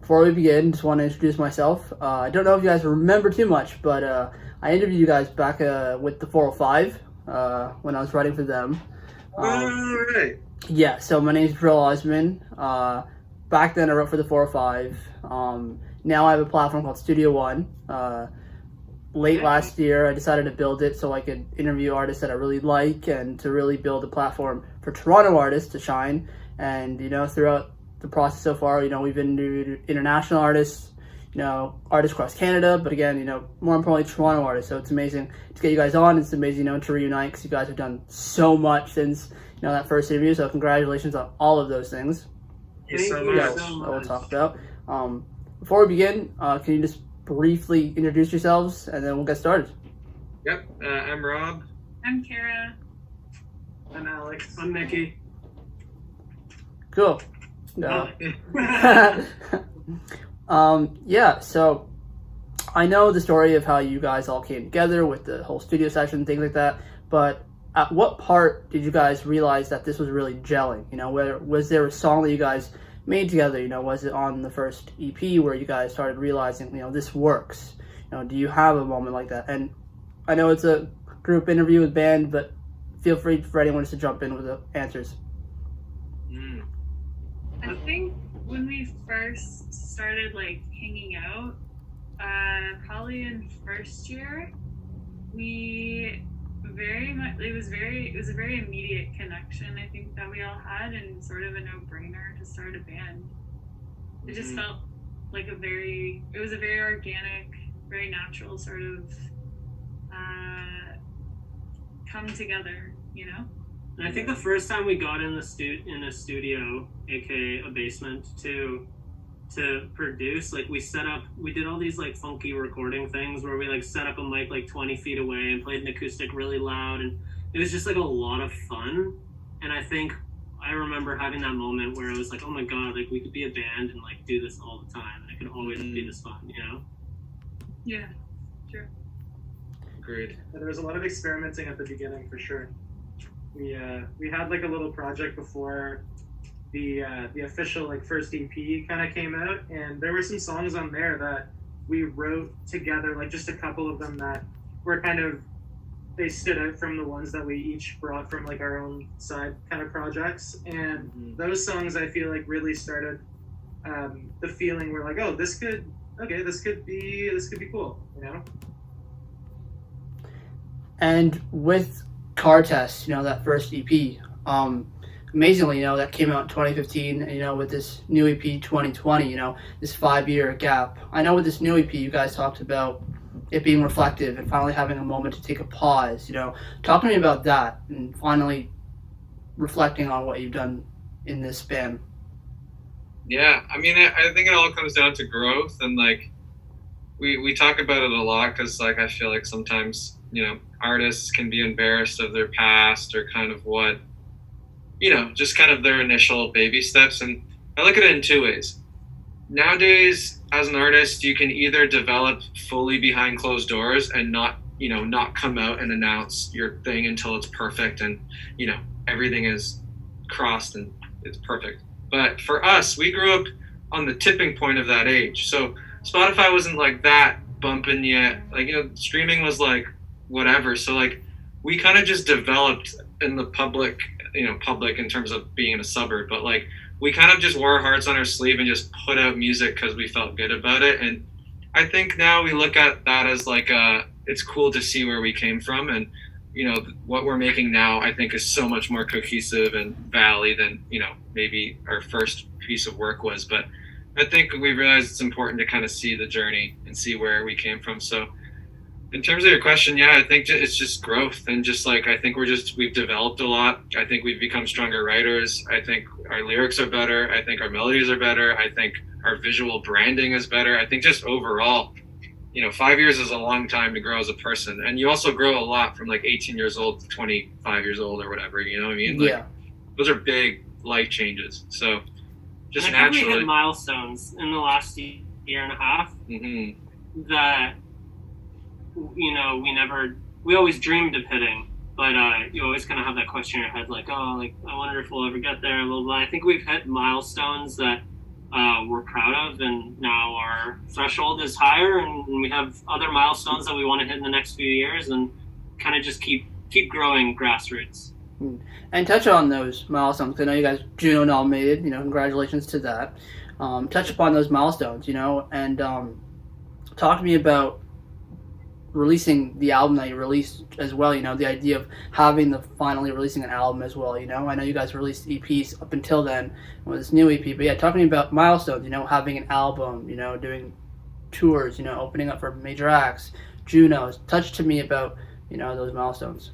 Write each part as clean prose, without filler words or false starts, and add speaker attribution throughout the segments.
Speaker 1: before we begin, just want to introduce myself. I don't know if you guys remember too much, but I interviewed you guys back with the 405 when I was writing for them.
Speaker 2: Alright.
Speaker 1: Yeah, so my name is Jibril Osman. Back then I wrote for the 405. Now I have a platform called Studio One. Late last year, I decided to build it so I could interview artists that I really like and to really build a platform for Toronto artists to shine. And, throughout the process so far, we've interviewed international artists, artists across Canada, but again, more importantly, Toronto artists. So it's amazing to get you guys on. It's amazing, to reunite because you guys have done so much since, that first interview. So congratulations on all of those things.
Speaker 2: Thank you so much.
Speaker 1: That we'll talk about. Before we begin, can you just briefly introduce yourselves and then we'll get started?
Speaker 2: Yep. I'm Rob.
Speaker 3: I'm Karah.
Speaker 4: I'm Alex. I'm Mikey.
Speaker 1: Cool. Yeah, so I know the story of how you guys all came together with the whole studio session, things like that, but at what part did you guys realize that this was really gelling? Was there a song that you guys made together? Was it on the first EP where you guys started realizing, this works? Do you have a moment like that? And I know it's a group interview with band, but feel free for anyone to jump in with the answers.
Speaker 3: I think when we first started hanging out, probably in first year, it was a very immediate connection, I think, that we all had, and sort of a no-brainer to start a band. It just felt like it was a very organic, very natural sort of come together,
Speaker 4: And I think the first time we got in a studio, aka a basement, to produce, we did all these funky recording things where we set up a mic 20 feet away and played an acoustic really loud, and it was just a lot of fun. And I think I remember having that moment where I was oh my god, we could be a band and do this all the time, and it could always be this fun,
Speaker 3: Yeah, sure.
Speaker 2: Agreed.
Speaker 5: And there was a lot of experimenting at the beginning, for sure. We had a little project before the official first EP kind of came out, and there were some songs on there that we wrote together, just a couple of them that were they stood out from the ones that we each brought from our own side kind of projects, and those songs I feel really started the feeling we're oh, this could be cool,
Speaker 1: And with Car Test, that first EP, amazingly, that came out in 2015, and, with this new EP 2020, this 5-year gap. I know with this new EP, you guys talked about it being reflective and finally having a moment to take a pause, Talk to me about that and finally reflecting on what you've done in this span.
Speaker 2: Yeah, I mean, I think it all comes down to growth, and we talk about it a lot because I feel sometimes, artists can be embarrassed of their past or kind of what, just kind of their initial baby steps. And I look at it in two ways. Nowadays, as an artist, you can either develop fully behind closed doors and not come out and announce your thing until it's perfect and, everything is crossed and it's perfect. But for us, we grew up on the tipping point of that age. So Spotify wasn't that bumping yet. Streaming was whatever. So we kind of just developed in the public in terms of being in a suburb, but we kind of just wore our hearts on our sleeve and just put out music because we felt good about it. And I think now we look at that as it's cool to see where we came from, and what we're making now I think is so much more cohesive and valley than maybe our first piece of work was. But I think we realized it's important to kind of see the journey and see where we came from. So in terms of your question, yeah, I think it's just growth, and just I think we've developed a lot. I think we've become stronger writers. I think our lyrics are better. I think our melodies are better. I think our visual branding is better. I think just overall, 5 years is a long time to grow as a person, and you also grow a lot from 18 years old to 25 years old or whatever. You know what I mean?
Speaker 1: Yeah.
Speaker 2: Those are big life changes. So just
Speaker 4: and I think
Speaker 2: naturally,
Speaker 4: we hit milestones in the last year and a half that we always dreamed of hitting, but you always kind of have that question in your head I wonder if we'll ever get there, blah, blah, blah. I think we've hit milestones that we're proud of, and now our threshold is higher, and we have other milestones that we want to hit in the next few years, and kind of just keep growing grassroots.
Speaker 1: And touch on those milestones. 'Cause I know you guys JUNO nominated. Congratulations to that. Touch upon those milestones. And talk to me about releasing the album that you released as well. The idea of finally releasing an album as well. I know you guys released EPs up until then with this new EP, but yeah, talk to me about milestones. Having an album. Doing tours. Opening up for major acts. JUNOs. Touch to me about those milestones.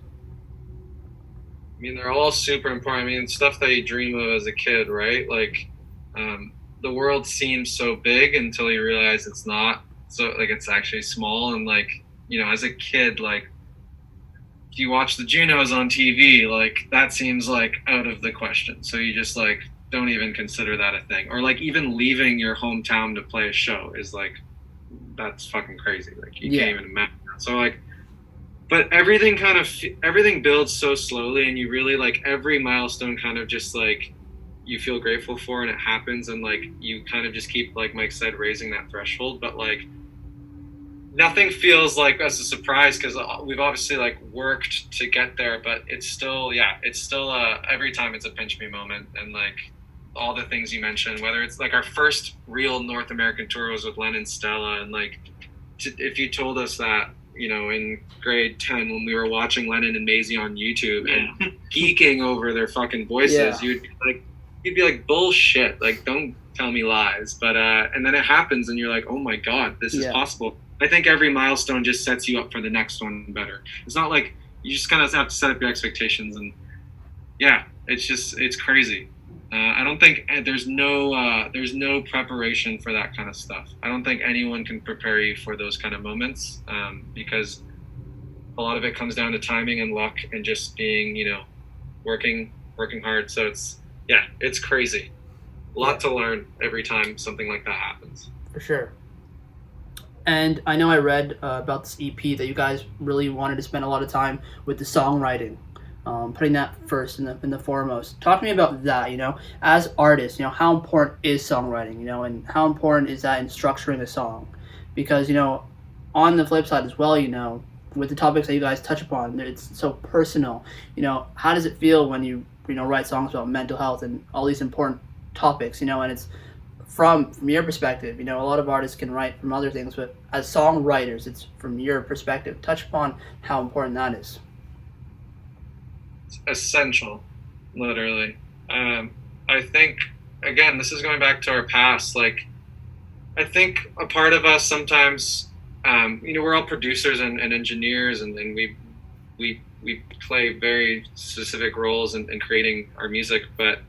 Speaker 2: I mean, they're all super important. I mean, stuff that you dream of as a kid, right? Like, the world seems so big until you realize it's not. So, like, it's actually small. And, like, as a kid, like, if you watch the JUNOs on TV, like, that seems, like, out of the question. So you just, like, don't even consider that a thing. Or, like, even leaving your hometown to play a show is, like, that's fucking crazy. Like, you can't even imagine that. So, like, but everything builds so slowly, and you really, like, every milestone kind of just, like, you feel grateful for, and it happens, and, like, you kind of just keep, like Mike said, raising that threshold. But, like, nothing feels like as a surprise, because we've obviously, like, worked to get there, but it's still every time it's a pinch me moment. And, like, all the things you mentioned, whether it's, like, our first real North American tour was with Lennon, Stella, and, like, if you told us that, in grade 10 when we were watching Lennon and Maisie on YouTube and geeking over their fucking voices, you'd be like, bullshit, like, don't tell me lies. But and then it happens, and you're like, oh my god, this is possible. I think every milestone just sets you up for the next one better. It's not like you just kind of have to set up your expectations, and it's crazy. I don't think there's no preparation for that kind of stuff. I don't think anyone can prepare you for those kind of moments, because a lot of it comes down to timing and luck and just being, working hard. So it's crazy. A lot to learn every time something like that happens.
Speaker 1: For sure. And I know I read about this EP that you guys really wanted to spend a lot of time with the songwriting. Putting that first in the foremost. Talk to me about that, as artists, how important is songwriting, and how important is that in structuring a song? Because, on the flip side as well, with the topics that you guys touch upon, it's so personal. How does it feel when you write songs about mental health and all these important topics, and it's from your perspective, a lot of artists can write from other things, but as songwriters, it's from your perspective. Touch upon how important that is.
Speaker 2: Essential, literally. I think, again, this is going back to our past. Like, I think a part of us sometimes, we're all producers and engineers, and we play very specific roles in creating our music. But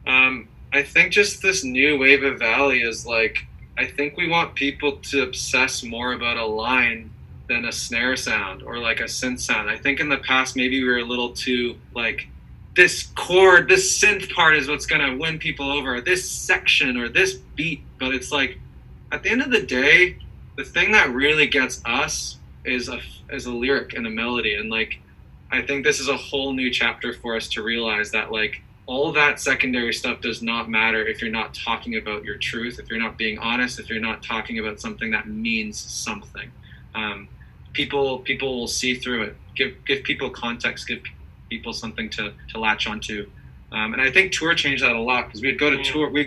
Speaker 2: I think just this new wave of Valley is, like, I think we want people to obsess more about a line than a snare sound or, like, a synth sound. I think in the past maybe we were a little too, like, this chord, this synth part is what's gonna win people over, this section or this beat. But it's like, at the end of the day, the thing that really gets us is a lyric and a melody. And, like, I think this is a whole new chapter for us to realize that, like, all that secondary stuff does not matter if you're not talking about your truth, if you're not being honest, if you're not talking about something that means something. People will see through it. Give people context. Give people something to latch onto. And I think tour changed that a lot, because we'd go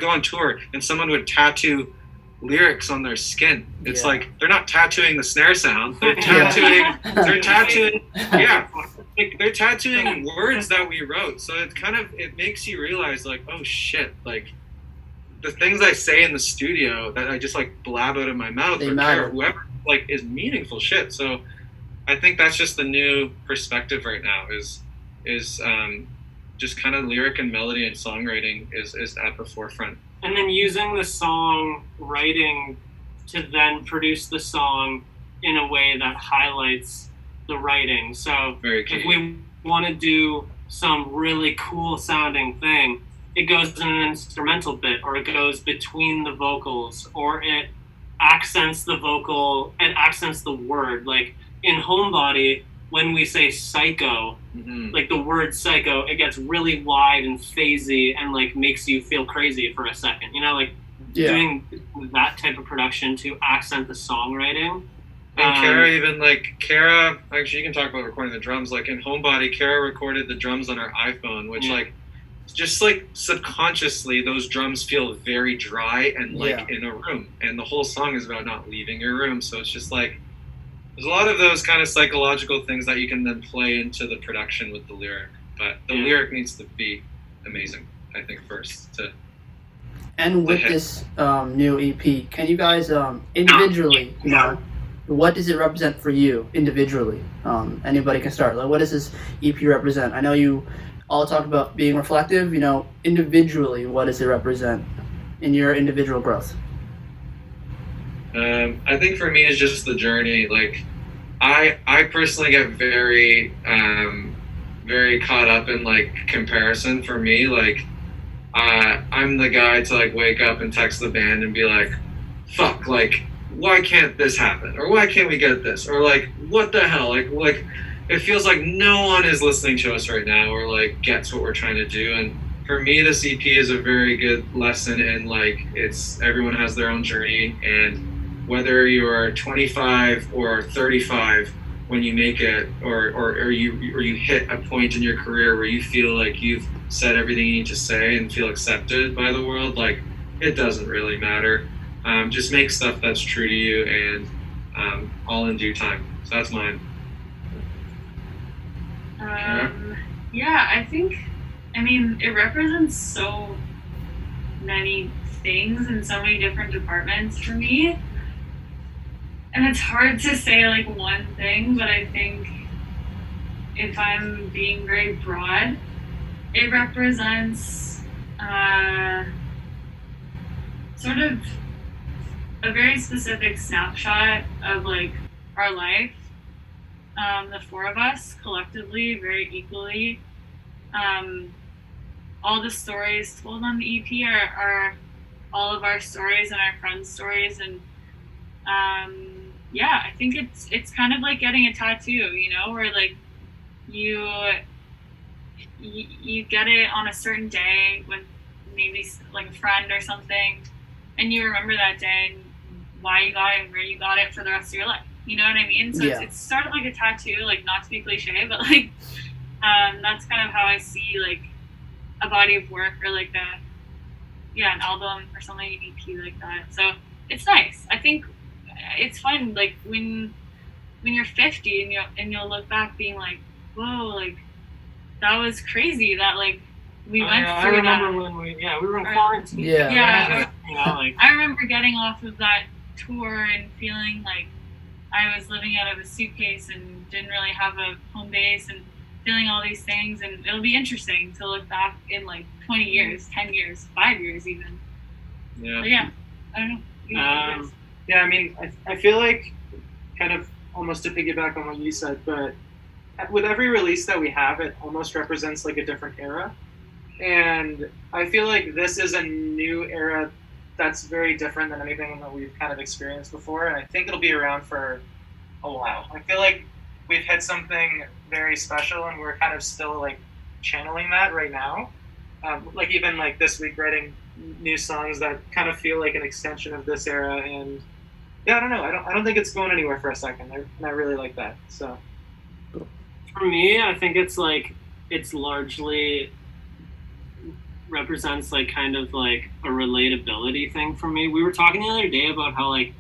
Speaker 2: on tour, and someone would tattoo lyrics on their skin. It's like, they're not tattooing the snare sound. They're tattooing. They're tattooing words that we wrote. So it makes you realize, like, oh shit, like, the things I say in the studio that I just, like, blab out of my mouth,
Speaker 1: they
Speaker 2: or
Speaker 1: matter.
Speaker 2: Whoever, like, is meaningful shit. So I think that's just the new perspective right now is just kind of lyric and melody and songwriting is at the forefront.
Speaker 4: And then using the song writing to then produce the song in a way that highlights the writing. So if we want to do some really cool sounding thing, it goes in an instrumental bit, or it goes between the vocals, or it accents the vocal and accents the word. Like in Homebody, when we say psycho, like the word psycho, it gets really wide and phasey and, like, makes you feel crazy for a second. Like doing that type of production to accent the songwriting.
Speaker 2: And Karah, actually, you can talk about recording the drums. Like in Homebody, Karah recorded the drums on her iPhone, which just like subconsciously, those drums feel very dry and like in a room. And the whole song is about not leaving your room. So it's just like, there's a lot of those kind of psychological things that you can then play into the production with the lyric. But the lyric needs to be amazing, I think, first.
Speaker 1: And with this new EP, can you guys individually, what does it represent for you individually? Anybody can start. Like, what does this EP represent? I know you all talk about being reflective. Individually, what does it represent in your individual growth?
Speaker 2: I think for me, it's just the journey. Like, I personally get very, very caught up in like comparison. For me, like, I'm the guy to like wake up and text the band and be like, "Fuck, like, why can't this happen? Or why can't we get this? Or like, what the hell? Like, it feels like no one is listening to us right now, or like gets what we're trying to do." And for me, this EP is a very good lesson in like, everyone has their own journey, and whether you're 25 or 35, when you make it, or you hit a point in your career where you feel like you've said everything you need to say and feel accepted by the world, like, it doesn't really matter. Just make stuff that's true to you, and all in due time. So that's mine.
Speaker 3: I think, it represents so many things in so many different departments for me. And it's hard to say like one thing, but I think if I'm being very broad, it represents sort of a very specific snapshot of like our life, the four of us collectively, very equally. All the stories told on the EP are all of our stories and our friends' stories, and I think it's kind of like getting a tattoo, where like you get it on a certain day with maybe like a friend or something, and you remember that day and why you got it and where you got it for the rest of your life. You know what I mean? So it's sort of like a tattoo, like, not to be cliche, but like that's kind of how I see like a body of work, or like an album or something, an EP like that. So it's nice. I think it's fun, like when you're 50 and you'll look back being like, whoa, like that was crazy that like we went through that. I
Speaker 4: remember when we were in quarantine.
Speaker 3: I remember getting off of that tour and feeling like I was living out of a suitcase and didn't really have a home base, and feeling all these things, and it'll be interesting to look back in like 20 years, 10 years, 5 years even. But I don't know.
Speaker 5: I feel like, kind of almost to piggyback on what you said, but with every release that we have, it almost represents like a different era. And I feel like this is a new era that's very different than anything that we've kind of experienced before. And I think it'll be around for a while. I feel like we've hit something very special, and we're kind of still like channeling that right now. Like even like this week, writing new songs that kind of feel like an extension of this era. And I don't know. I don't think it's going anywhere for a second. And I really like that. So
Speaker 4: for me, I think it's largely represents like kind of like a relatability thing for me. We were talking the other day about how like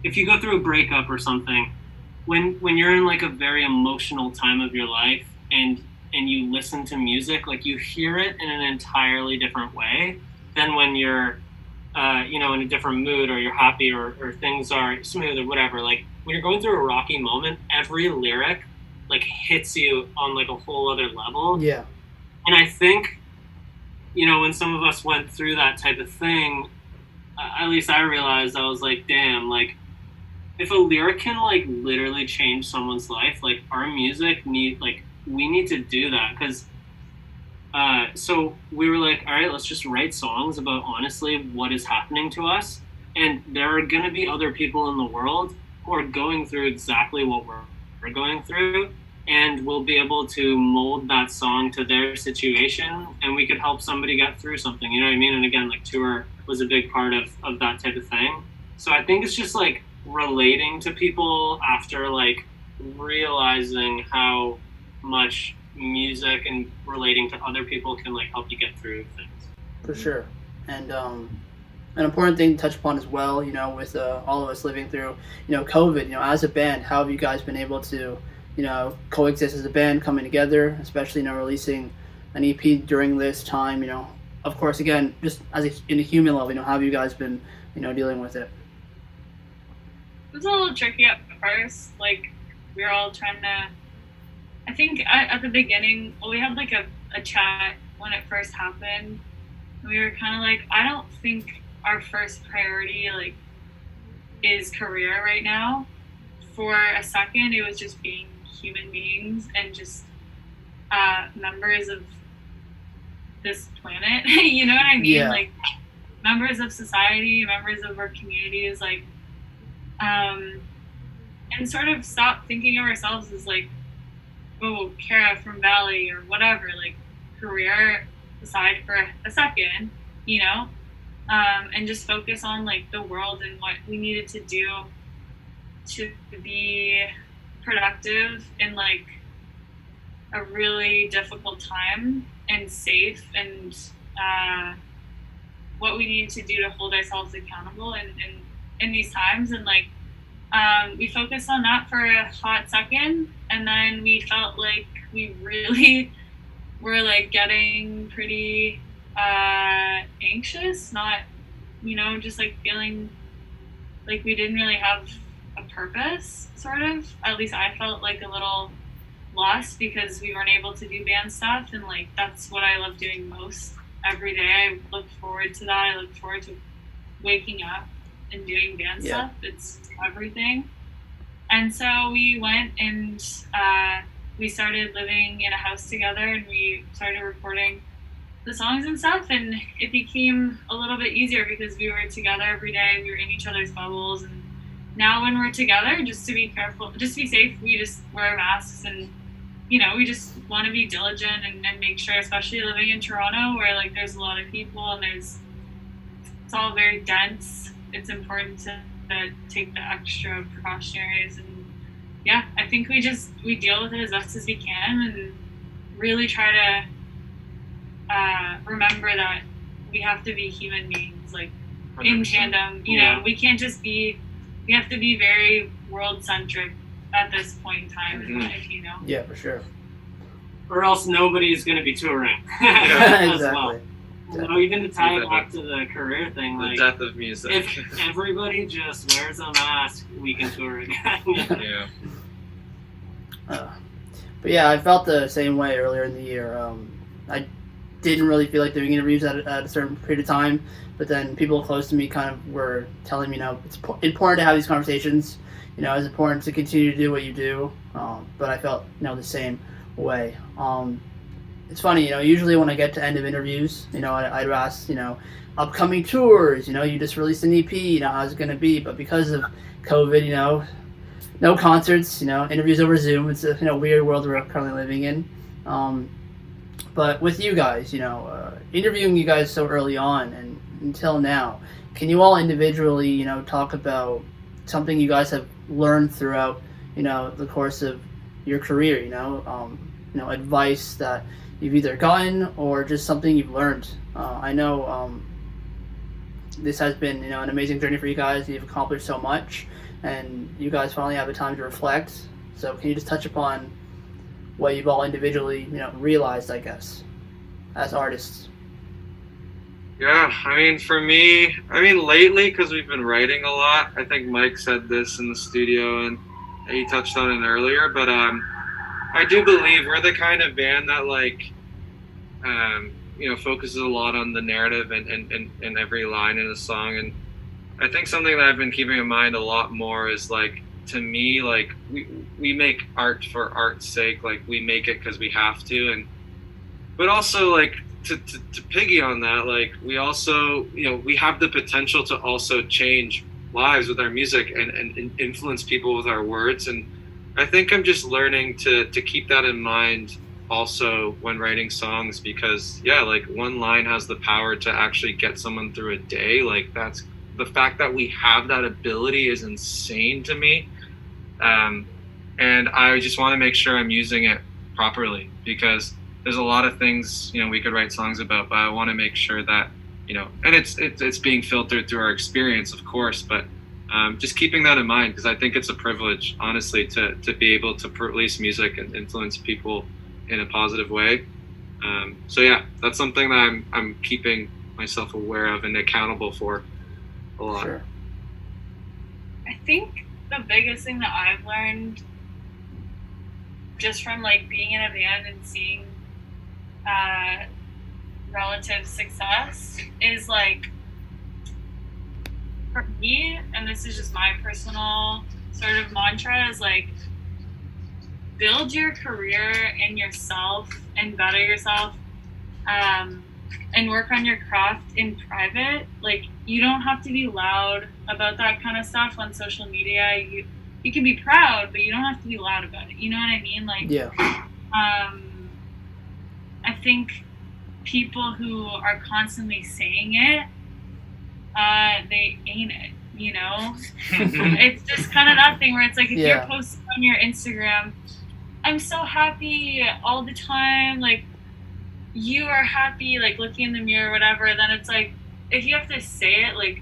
Speaker 4: if you go through a breakup or something, when you're in like a very emotional time of your life and you listen to music, like you hear it in an entirely different way than when you're in a different mood, or you're happy, or things are smooth or whatever. Like when you're going through a rocky moment, every lyric like hits you on like a whole other level.
Speaker 1: Yeah.
Speaker 4: And I think, when some of us went through that type of thing, at least I realized, I was like, damn, like if a lyric can like literally change someone's life, like our music we need to do that. Because so we were like, all right, let's just write songs about honestly what is happening to us, and there are going to be other people in the world who are going through exactly what we're going through, and we'll be able to mold that song to their situation, and we could help somebody get through something, you know what I mean? And again, like to was a big part of that type of thing. So I think it's just like relating to people after like realizing how much music and relating to other people can like help you get through things.
Speaker 1: For sure. And an important thing to touch upon as well, you know, with all of us living through, you know, COVID, you know, as a band, how have you guys been able to, you know, coexist as a band, coming together, especially, you know, releasing an EP during this time, you know, of course, again, just in a human level, you know, how have you guys been, you know, dealing with it?
Speaker 3: It was a little tricky at first. Like, we were all trying to, I think at the beginning, well, we had like a chat when it first happened. We were kind of like, I don't think our first priority like is career right now. For a second, it was just being human beings and just members of this planet. You know what I mean?
Speaker 1: Yeah.
Speaker 3: Like members of society, members of our communities, like and sort of stop thinking of ourselves as like, oh, Karah from Valley or whatever, like career aside for a second, you know, and just focus on like the world and what we needed to do to be productive in like a really difficult time and safe, and what we needed to do to hold ourselves accountable in these times. And like we focused on that for a hot second, and then we felt like we really were like getting pretty anxious, not, you know, just like feeling like we didn't really have a purpose, sort of. At least I felt like a little lost because we weren't able to do band stuff, and like that's what I love doing most every day. I look forward to that. I look forward to waking up and doing band stuff. It's everything. And so we went and we started living in a house together, and we started recording the songs and stuff, and it became a little bit easier because we were together every day. We were in each other's bubbles, and now when we're together, just to be careful, just to be safe, we just wear masks, and you know, we just want to be diligent and make sure, especially living in Toronto where like there's a lot of people and it's all very dense. It's important to take the extra precautionaries, and yeah, I think we deal with it as best as we can and really try to remember that we have to be human beings, like in tandem. You know, we can't just be. We have to be very world-centric at this point in time in life, you know?
Speaker 1: Yeah, for sure.
Speaker 4: Or else nobody's going to be touring.
Speaker 1: Exactly.
Speaker 4: Well. You know, even to tie it back to the career thing,
Speaker 2: the
Speaker 4: like,
Speaker 2: death of music.
Speaker 4: If everybody just wears a mask, we can tour again.
Speaker 2: Yeah.
Speaker 1: But yeah, I felt the same way earlier in the year. I didn't really feel like doing interviews at a certain period of time, but then people close to me kind of were telling me, you know, it's important to have these conversations. You know, it's important to continue to do what you do. But I felt, you know, the same way. It's funny, you know, usually when I get to end of interviews, you know, I'd ask, you know, upcoming tours, you know, you just released an EP, you know, how's it going to be? But because of COVID, you know, no concerts, you know, interviews over Zoom. It's a, you know, weird world we're currently living in. But with you guys, you know, interviewing you guys so early on and until now, can you all individually, you know, talk about something you guys have learned throughout, you know, the course of your career, you know, advice that you've either gotten or just something you've learned? I know this has been, you know, an amazing journey for you guys. You've accomplished so much, and you guys finally have a time to reflect. So can you just touch upon what you've all individually, you know, realized, I guess, as artists?
Speaker 2: Yeah, I mean, for me, lately, because we've been writing a lot, I think Mike said this in the studio, and he touched on it earlier, but I do believe we're the kind of band that, like, you know, focuses a lot on the narrative and every line in a song. And I think something that I've been keeping in mind a lot more is, like, to me, like, we make art for art's sake. Like, we make it because we have to. But also, like, to piggy on that, like, we also, you know, we have the potential to also change lives with our music and influence people with our words. And I think I'm just learning to keep that in mind also when writing songs, because like one line has the power to actually get someone through a day. Like, that's the fact that we have that ability is insane to me. And I just want to make sure I'm using it properly, because there's a lot of things, we could write songs about, but I want to make sure that, and it's being filtered through our experience, of course, but just keeping that in mind, because I think it's a privilege, honestly, to be able to release music and influence people in a positive way. So yeah, that's something that I'm keeping myself aware of and accountable for a lot.
Speaker 1: Sure.
Speaker 3: I think the biggest thing that I've learned just from like being in a band and seeing relative success is like, for me, and this is just my personal sort of mantra, is like, build your career in yourself and better yourself, and work on your craft in private. Like, you don't have to be loud about that kind of stuff on social media. You can be proud, but you don't have to be loud about it. You know what I mean? Like,
Speaker 1: Yeah.
Speaker 3: I think people who are constantly saying it, they ain't it, It's just kind of that thing where it's like, if you're posting on your Instagram, I'm so happy all the time, like, you are happy, like, looking in the mirror or whatever, then it's like, if you have to say it, like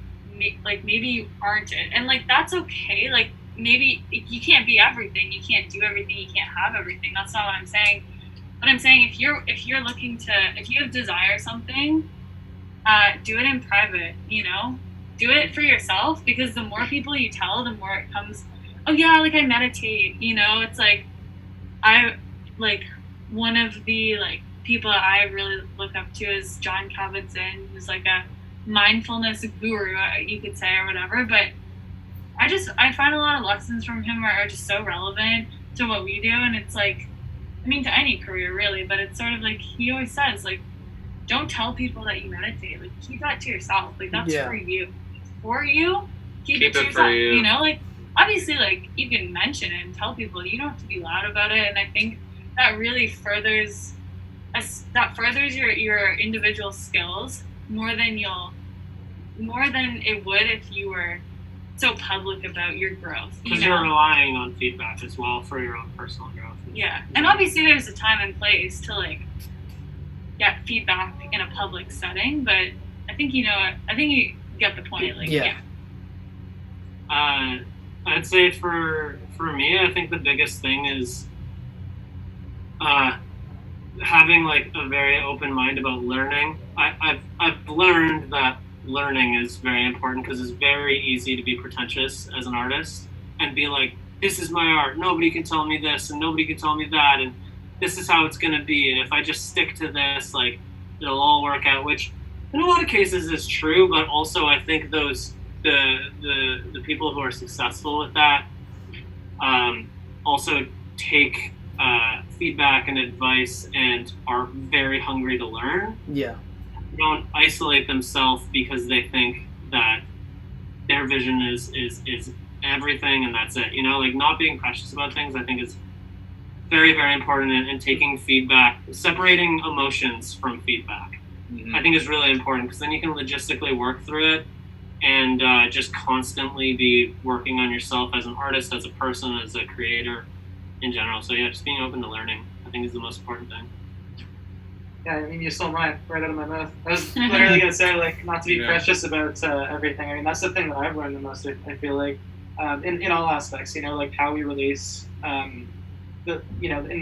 Speaker 3: maybe you aren't it, and like, that's okay. Like, maybe you can't be everything, you can't do everything, you can't have everything. That's not what I'm saying. But I'm saying, if you're looking to, if you desire something, do it in private, do it for yourself, because the more people you tell, the more it comes, oh yeah, like, I meditate, it's like, one of the like people I really look up to is John Kabat-Zinn, who's like a mindfulness guru, you could say, or whatever. But I find a lot of lessons from him are just so relevant to what we do, and it's like, I mean, to any career really, but it's sort of like, he always says, like, don't tell people that you meditate, like, keep that to yourself, like, that's for you. For you, keep it to yourself,
Speaker 2: for you.
Speaker 3: Like, obviously, like, you can mention it and tell people, you don't have to be loud about it, and I think that really furthers your individual skills more than it would if you were so public about your growth.
Speaker 4: Because you're relying on feedback as well for your own personal growth.
Speaker 3: Yeah, and obviously there's a time and place to like get feedback in a public setting, but I think you get the point. Like,
Speaker 4: I'd say for me, I think the biggest thing is having like a very open mind about learning. I've learned that learning is very important, because it's very easy to be pretentious as an artist and be like, this is my art, nobody can tell me this and nobody can tell me that, and this is how it's going to be, and if I just stick to this, like, it'll all work out, which in a lot of cases is true, but also I think the people who are successful with that also take feedback and advice and are very hungry to learn.
Speaker 1: Yeah.
Speaker 4: Don't isolate themselves because they think that their vision is everything and that's it. Like, not being precious about things, I think, is very, very important, and taking feedback, separating emotions from feedback, I think is really important, because then you can logistically work through it and just constantly be working on yourself as an artist, as a person, as a creator in general. So yeah, just being open to learning, I think, is the most important thing.
Speaker 5: Yeah, I mean, you stole mine right out of my mouth. I was literally going to say, like, not to be precious about everything. I mean, that's the thing that I've learned the most, I feel like, in all aspects, like how we release, in the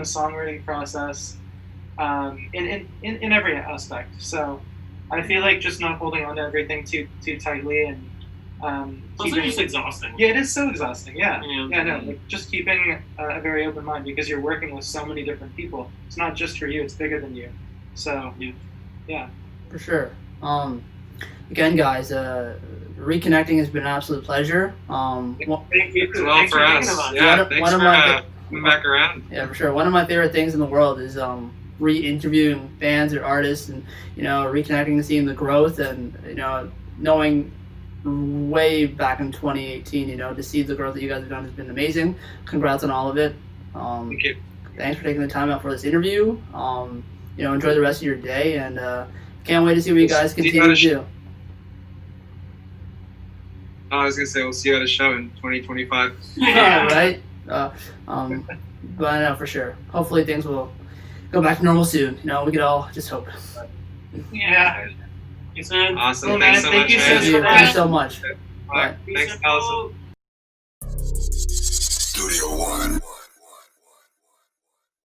Speaker 5: songwriting process, in every aspect. So I feel like just not holding on to everything too tightly, and
Speaker 4: also just exhausting.
Speaker 5: Yeah, it is so exhausting. Yeah.
Speaker 4: Yeah.
Speaker 5: Like, just keeping a very open mind, because you're working with so many different people. It's not just for you; it's bigger than you. So yeah.
Speaker 1: For sure. Again, guys, reconnecting has been an absolute pleasure.
Speaker 5: Thank you.
Speaker 2: Well, for us. Yeah, thanks for coming back around.
Speaker 1: Yeah, for sure. One of my favorite things in the world is re-interviewing bands or artists, and reconnecting and seeing the growth, and knowing way back in 2018, to see the growth that you guys have done has been amazing. Congrats on all of it.
Speaker 2: Thank you.
Speaker 1: thanks for taking the time out for this interview. Enjoy the rest of your day, and can't wait to see what you guys continue to do.
Speaker 2: I was gonna say we'll see you at a show in 2025.
Speaker 1: Right? But I know for sure. Hopefully things will go back to normal soon. We could all just hope.
Speaker 6: Yeah.
Speaker 2: Awesome.
Speaker 6: Well,
Speaker 2: Thanks so
Speaker 6: thank
Speaker 2: much.
Speaker 6: you
Speaker 2: man.
Speaker 1: Thank you so much.
Speaker 2: Bye. Thanks, Allison.
Speaker 7: Studio One.